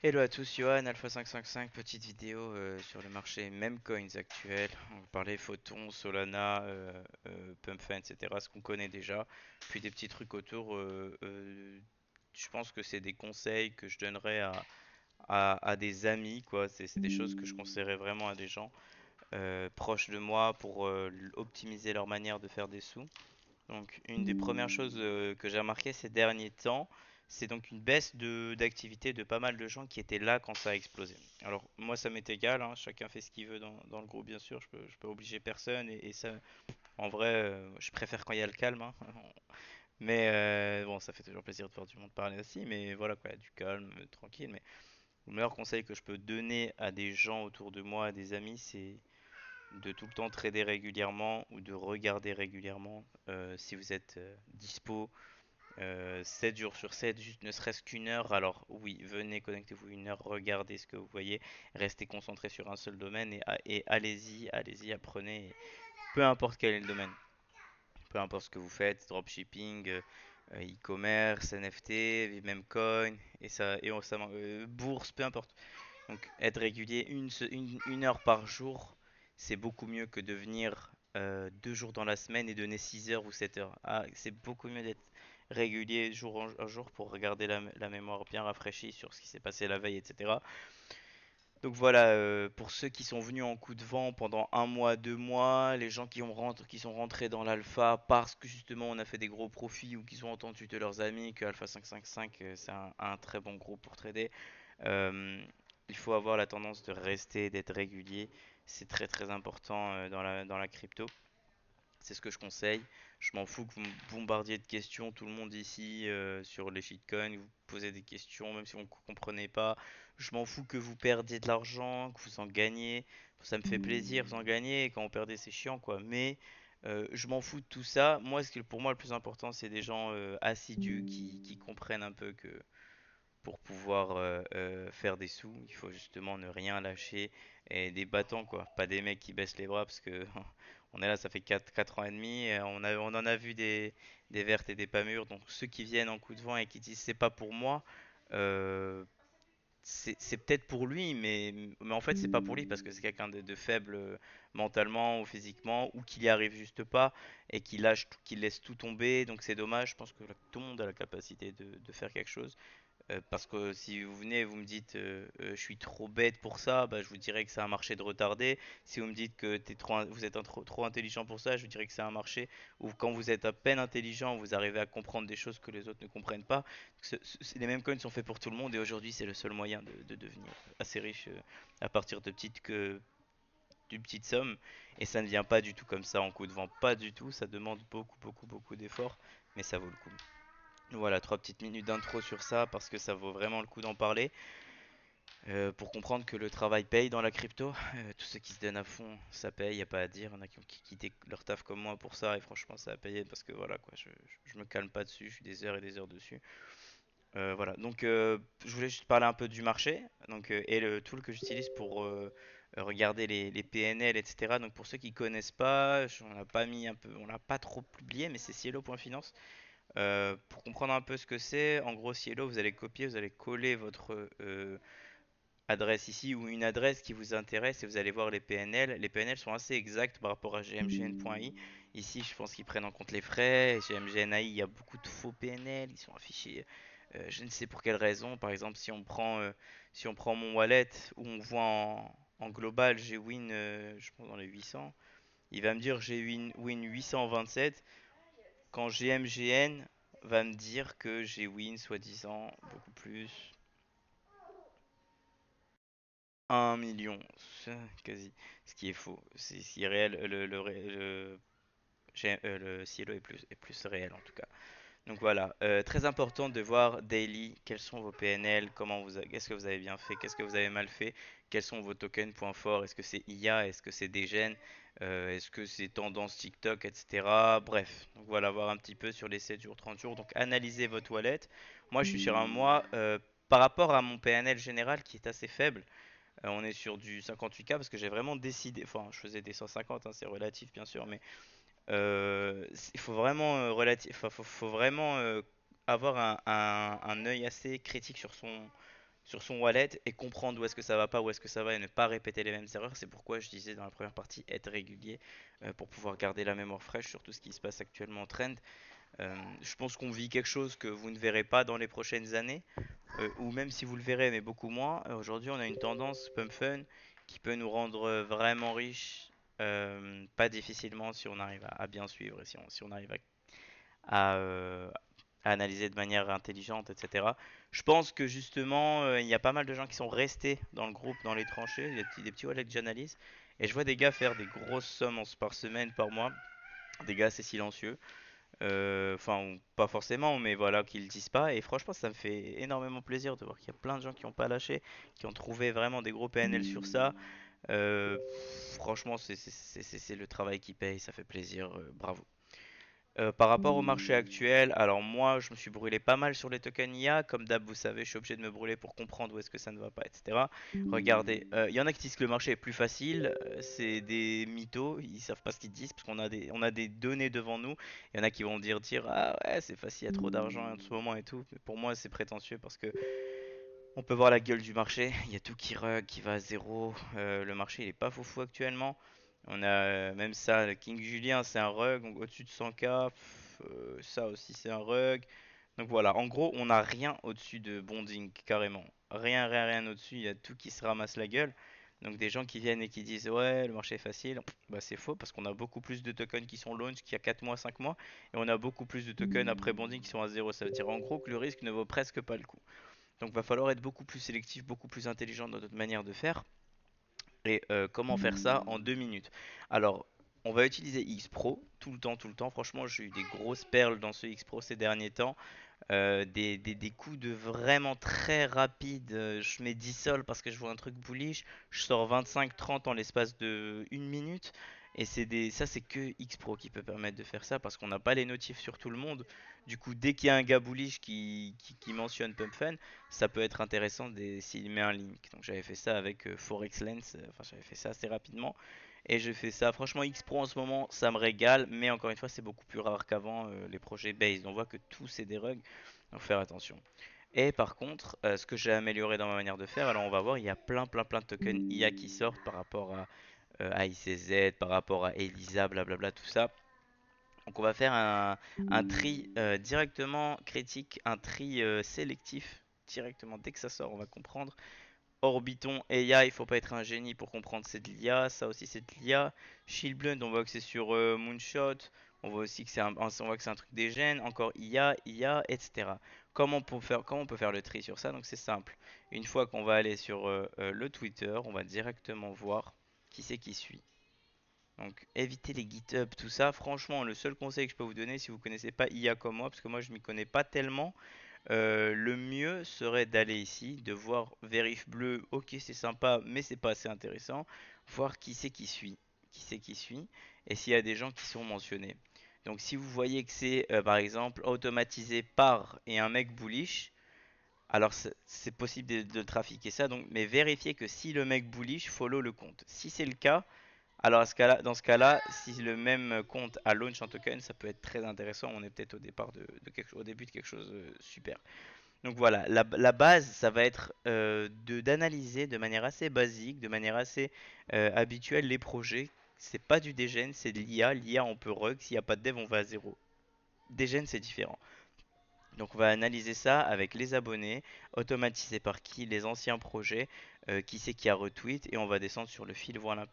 Hello à tous, Johan, Alpha555, petite vidéo sur le marché Memcoins actuel. On va parler Photon, Solana, PumpFan, etc. Ce qu'on connaît déjà. Puis des petits trucs autour. Je pense que c'est des conseils que je donnerais à des amis, quoi. C'est des choses que je conseillerais vraiment à des gens proches de moi pour optimiser leur manière de faire des sous. Donc, une des premières choses que j'ai remarqué ces derniers temps, c'est donc une baisse d'activité de pas mal de gens qui étaient là quand ça a explosé. Alors, moi, ça m'est égal, hein, chacun fait ce qu'il veut dans le groupe, bien sûr, je peux obliger personne, et ça, en vrai, je préfère quand il y a le calme, hein. Mais bon, ça fait toujours plaisir de voir du monde parler aussi, mais voilà quoi, du calme, tranquille. Mais le meilleur conseil que je peux donner à des gens autour de moi, à des amis, c'est de tout le temps trader régulièrement ou de regarder régulièrement si vous êtes dispo 7 jours sur 7, juste ne serait-ce qu'une heure. Alors oui, venez, connectez-vous une heure, regardez ce que vous voyez, restez concentré sur un seul domaine et allez-y, allez-y, apprenez, peu importe quel est le domaine, peu importe ce que vous faites, dropshipping, e-commerce, NFT, même coin, et ça, bourse, peu importe. Donc être régulier une heure par jour, c'est beaucoup mieux que de venir 2 jours dans la semaine et donner 6 heures ou 7 heures. Ah, c'est beaucoup mieux d'être régulier jour en jour pour regarder la mémoire bien rafraîchie sur ce qui s'est passé la veille, etc. Donc voilà, pour ceux qui sont venus en coup de vent pendant un mois, 2 mois, les gens qui sont rentrés dans l'alpha parce que justement on a fait des gros profits ou qui ont entendu de leurs amis que Alpha 555 c'est un très bon groupe pour trader. Euh, il faut avoir la tendance de rester, d'être régulier. C'est très très important dans la crypto. C'est ce que je conseille. Je m'en fous que vous me bombardiez de questions, tout le monde ici, sur les shitcoins, vous posez des questions, même si vous ne comprenez pas. Je m'en fous que vous perdiez de l'argent, que vous en gagnez. Ça me fait plaisir, vous en gagnez, et quand vous perdez, c'est chiant, quoi. Mais je m'en fous de tout ça. Moi, pour moi, le plus important, c'est des gens assidus qui comprennent un peu que pour pouvoir faire des sous, il faut justement ne rien lâcher et des battants quoi, pas des mecs qui baissent les bras parce que on est là, ça fait 4 ans et demi, et on en a vu des vertes et des pas mûres, donc ceux qui viennent en coup de vent et qui disent c'est pas pour moi, euh, c'est peut-être pour lui, mais en fait c'est pas pour lui parce que c'est quelqu'un de faible mentalement ou physiquement ou qu'il y arrive juste pas et qu'il lâche, qu'il laisse tout tomber, donc c'est dommage, je pense que tout le monde a la capacité de faire quelque chose. Parce que si vous venez et vous me dites je suis trop bête pour ça, bah, je vous dirais que c'est un marché de retardé. Si vous me dites que vous êtes trop intelligent pour ça, je vous dirais que c'est un marché où quand vous êtes à peine intelligent, vous arrivez à comprendre des choses que les autres ne comprennent pas. Les mêmes coins sont faits pour tout le monde et aujourd'hui c'est le seul moyen de devenir assez riche à partir d'une petite somme. Et ça ne vient pas du tout comme ça en coup de vent, pas du tout. Ça demande beaucoup d'efforts, mais ça vaut le coup. Voilà, 3 petites minutes d'intro sur ça parce que ça vaut vraiment le coup d'en parler. Pour comprendre que le travail paye dans la crypto, tous ceux qui se donnent à fond, ça paye, y a pas à dire. Il y en a qui ont quitté leur taf comme moi pour ça et franchement ça a payé parce que voilà quoi, je me calme pas dessus, je suis des heures et des heures dessus. Voilà, donc je voulais juste parler un peu du marché donc, et le tool que j'utilise pour regarder les PNL, etc. Donc pour ceux qui connaissent pas, on l'a pas mis un peu, on l'a pas trop publié, mais c'est cielo.finance. Pour comprendre un peu ce que c'est, en gros, Cielo, vous allez copier, vous allez coller votre adresse ici ou une adresse qui vous intéresse et vous allez voir les PNL. Les PNL sont assez exacts par rapport à gmgn.i. Ici, je pense qu'ils prennent en compte les frais. gmgn.ai, il y a beaucoup de faux PNL, ils sont affichés. Je ne sais pour quelle raison. Par exemple, si on prend mon wallet où on voit en global, j'ai win, je pense dans les 800. Il va me dire j'ai win 827 quand GMGN va me dire que j'ai win soi-disant beaucoup plus 1 million, quasi, ce qui est faux. C'est ce qui est réel, le cielo est plus réel en tout cas. Donc voilà, très important de voir daily quels sont vos PNL, qu'est-ce que vous avez bien fait, qu'est-ce que vous avez mal fait, quels sont vos tokens points forts, est-ce que c'est IA, est-ce que c'est Degen, est-ce que c'est tendance TikTok, etc. Bref, donc voilà, voir un petit peu sur les 7 jours, 30 jours. Donc analysez votre wallet. Moi je suis sur un mois, par rapport à mon PNL général qui est assez faible, on est sur du 58K parce que j'ai vraiment décidé, enfin je faisais des 150, hein, c'est relatif bien sûr, mais il faut vraiment faut vraiment avoir un œil assez critique sur sur son wallet et comprendre où est-ce que ça va pas, où est-ce que ça va et ne pas répéter les mêmes erreurs. C'est pourquoi je disais dans la première partie être régulier pour pouvoir garder la mémoire fraîche sur tout ce qui se passe actuellement en trend. Je pense qu'on vit quelque chose que vous ne verrez pas dans les prochaines années, ou même si vous le verrez, mais beaucoup moins. Aujourd'hui, on a une tendance pump fun qui peut nous rendre vraiment riches, pas difficilement si on arrive à bien suivre et si on arrive à analyser de manière intelligente, etc. Je pense que justement, il y a pas mal de gens qui sont restés dans le groupe, dans les tranchées, des petits wallets que j'analyse, et je vois des gars faire des grosses sommes par semaine, par mois, des gars assez silencieux. Enfin, pas forcément, mais voilà, qu'ils le disent pas. Et franchement, ça me fait énormément plaisir de voir qu'il y a plein de gens qui n'ont pas lâché, qui ont trouvé vraiment des gros PNL sur ça. Euh, Franchement, c'est le travail qui paye, ça fait plaisir, bravo. Par rapport au marché actuel, alors moi je me suis brûlé pas mal sur les tokens IA, comme d'hab vous savez je suis obligé de me brûler pour comprendre où est-ce que ça ne va pas, etc. Regardez, il y en a qui disent que le marché est plus facile, c'est des mythos, ils savent pas ce qu'ils disent parce qu'on a des données devant nous, il y en a qui vont dire ah ouais c'est facile, il y a trop d'argent en ce moment et tout, mais pour moi c'est prétentieux parce que on peut voir la gueule du marché, il y a tout qui rug, qui va à zéro, le marché il est pas foufou actuellement. On a même ça, le King Julien c'est un rug, donc au-dessus de 100K, ça aussi c'est un rug. Donc voilà, en gros on n'a rien au-dessus de bonding carrément. Rien, rien, rien au-dessus, il y a tout qui se ramasse la gueule. Donc des gens qui viennent et qui disent ouais le marché est facile, bah c'est faux parce qu'on a beaucoup plus de tokens qui sont launch qu'il y a 4 mois, 5 mois et on a beaucoup plus de tokens après bonding qui sont à zéro. Ça veut dire en gros que le risque ne vaut presque pas le coup. Donc va falloir être beaucoup plus sélectif, beaucoup plus intelligent dans notre manière de faire. Et comment faire ça en 2 minutes? Alors, on va utiliser X-Pro tout le temps, tout le temps. Franchement, j'ai eu des grosses perles dans ce X-Pro ces derniers temps. Des coups de vraiment très rapides. Je mets 10 sols parce que je vois un truc bullish. Je sors 25-30 en l'espace de 1 minute. Et ça, c'est que X-Pro qui peut permettre de faire ça parce qu'on n'a pas les notifs sur tout le monde. Du coup, dès qu'il y a un gars bullish qui mentionne PumpFun, ça peut être intéressant s'il met un link. Donc j'avais fait ça avec Forex Lens. Enfin, j'avais fait ça assez rapidement. Et je fais ça. Franchement, X-Pro en ce moment, ça me régale. Mais encore une fois, c'est beaucoup plus rare qu'avant les projets base. On voit que tout c'est des rugs. Donc faire attention. Et par contre, ce que j'ai amélioré dans ma manière de faire, alors on va voir, il y a plein plein plein de tokens IA qui sortent par rapport à ICZ, par rapport à ELISA, blablabla, tout ça. Donc on va faire un tri directement critique, un tri sélectif directement dès que ça sort, on va comprendre. Orbiton AI, il faut pas être un génie pour comprendre c'est de l'IA, ça aussi c'est de l'IA. Shieldblend, on voit que c'est sur Moonshot, on voit aussi que on voit que c'est un truc des gènes, encore IA, etc. Comment on peut faire le tri sur ça? Donc c'est simple. Une fois qu'on va aller sur le Twitter, on va directement voir qui c'est qui suit. Donc évitez les GitHub, tout ça. Franchement, le seul conseil que je peux vous donner, si vous connaissez pas IA comme moi, parce que moi je m'y connais pas tellement, le mieux serait d'aller ici, de voir Vérif Bleu, ok c'est sympa, mais c'est pas assez intéressant. Voir qui c'est qui suit. Qui c'est qui suit, et s'il y a des gens qui sont mentionnés. Donc si vous voyez que c'est par exemple automatisé par et un mec bullish, alors c'est possible de trafiquer ça, donc, mais vérifiez que si le mec bullish, follow le compte. Si c'est le cas, alors dans ce cas-là, si le même compte a launch en token, ça peut être très intéressant. On est peut-être au début de quelque chose de super. Donc voilà, la base, ça va être d'analyser de manière assez basique, de manière assez habituelle les projets. C'est pas du dégène, c'est de l'IA. L'IA, on peut rug. S'il n'y a pas de dev, on va à zéro. Dégène, c'est différent. Donc on va analyser ça avec les abonnés, automatisé par qui, les anciens projets, qui c'est qui a retweet, et on va descendre sur le fil, voir un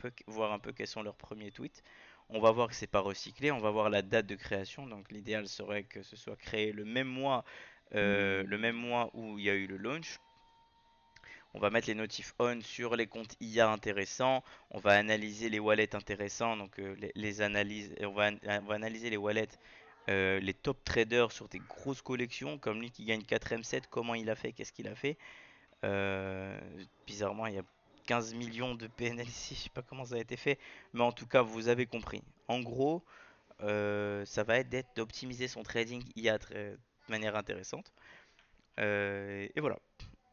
peu quels sont leurs premiers tweets. On va voir que c'est pas recyclé, on va voir la date de création, donc l'idéal serait que ce soit créé le même mois où il y a eu le launch. On va mettre les notifs on sur les comptes IA intéressants. On va analyser les wallets intéressants, donc les analyses, on va analyser les wallets, les top traders sur des grosses collections, comme lui qui gagne 4 M7, comment il a fait, qu'est-ce qu'il a fait. Euh, Bizarrement, il y a 15 millions de PNL ici, je sais pas comment ça a été fait, mais en tout cas, vous avez compris. En gros, ça va être d'optimiser son trading IA de manière intéressante. Et voilà.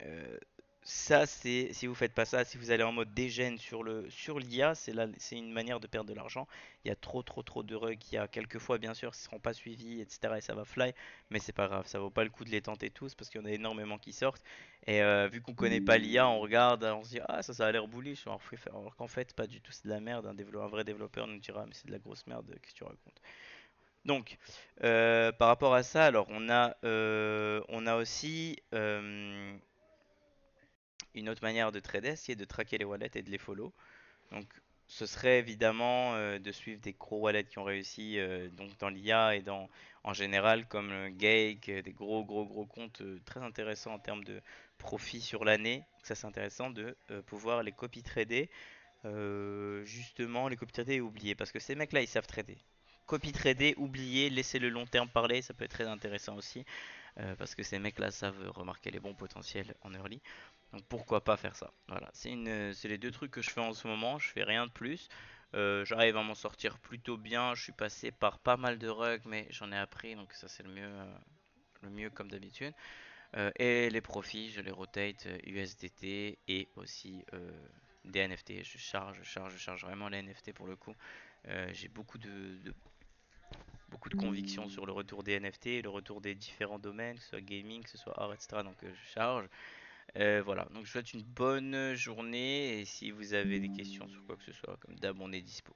Euh, Ça, c'est si vous faites pas ça, si vous allez en mode dégène sur l'IA, c'est une manière de perdre de l'argent. Il y a trop de rugs. Il y a quelques fois, bien sûr, ils seront pas suivis, etc. Et ça va fly, mais c'est pas grave, ça vaut pas le coup de les tenter tous parce qu'il y en a énormément qui sortent. Et vu qu'on connaît pas l'IA, on regarde, on se dit ah ça a l'air bullish, alors qu'en fait pas du tout, c'est de la merde. Un vrai développeur nous dira mais c'est de la grosse merde, qu'est-ce que tu racontes? Donc, par rapport à ça, alors on a aussi une autre manière de trader, c'est de traquer les wallets et de les follow. Donc, ce serait évidemment de suivre des gros wallets qui ont réussi donc dans l'IA et en général comme Gake, des gros comptes très intéressants en termes de profit sur l'année. Ça c'est intéressant de pouvoir les copy trader. Justement, les copy trader et oublier parce que ces mecs-là ils savent trader. Copy trader, oublier, laisser le long terme parler, ça peut être très intéressant aussi parce que ces mecs-là savent remarquer les bons potentiels en early. Donc pourquoi pas faire ça? Voilà, c'est les deux trucs que je fais en ce moment. Je fais rien de plus. J'arrive à m'en sortir plutôt bien. Je suis passé par pas mal de rugs, mais j'en ai appris, donc ça c'est le mieux comme d'habitude. Et les profits, je les rotate USDT et aussi des NFT. Je charge vraiment les NFT pour le coup. J'ai beaucoup de conviction sur le retour des NFT, le retour des différents domaines, que ce soit gaming, que ce soit art, etc. Donc je charge. Voilà, donc je vous souhaite une bonne journée et si vous avez des questions sur quoi que ce soit, comme d'hab, on est dispo.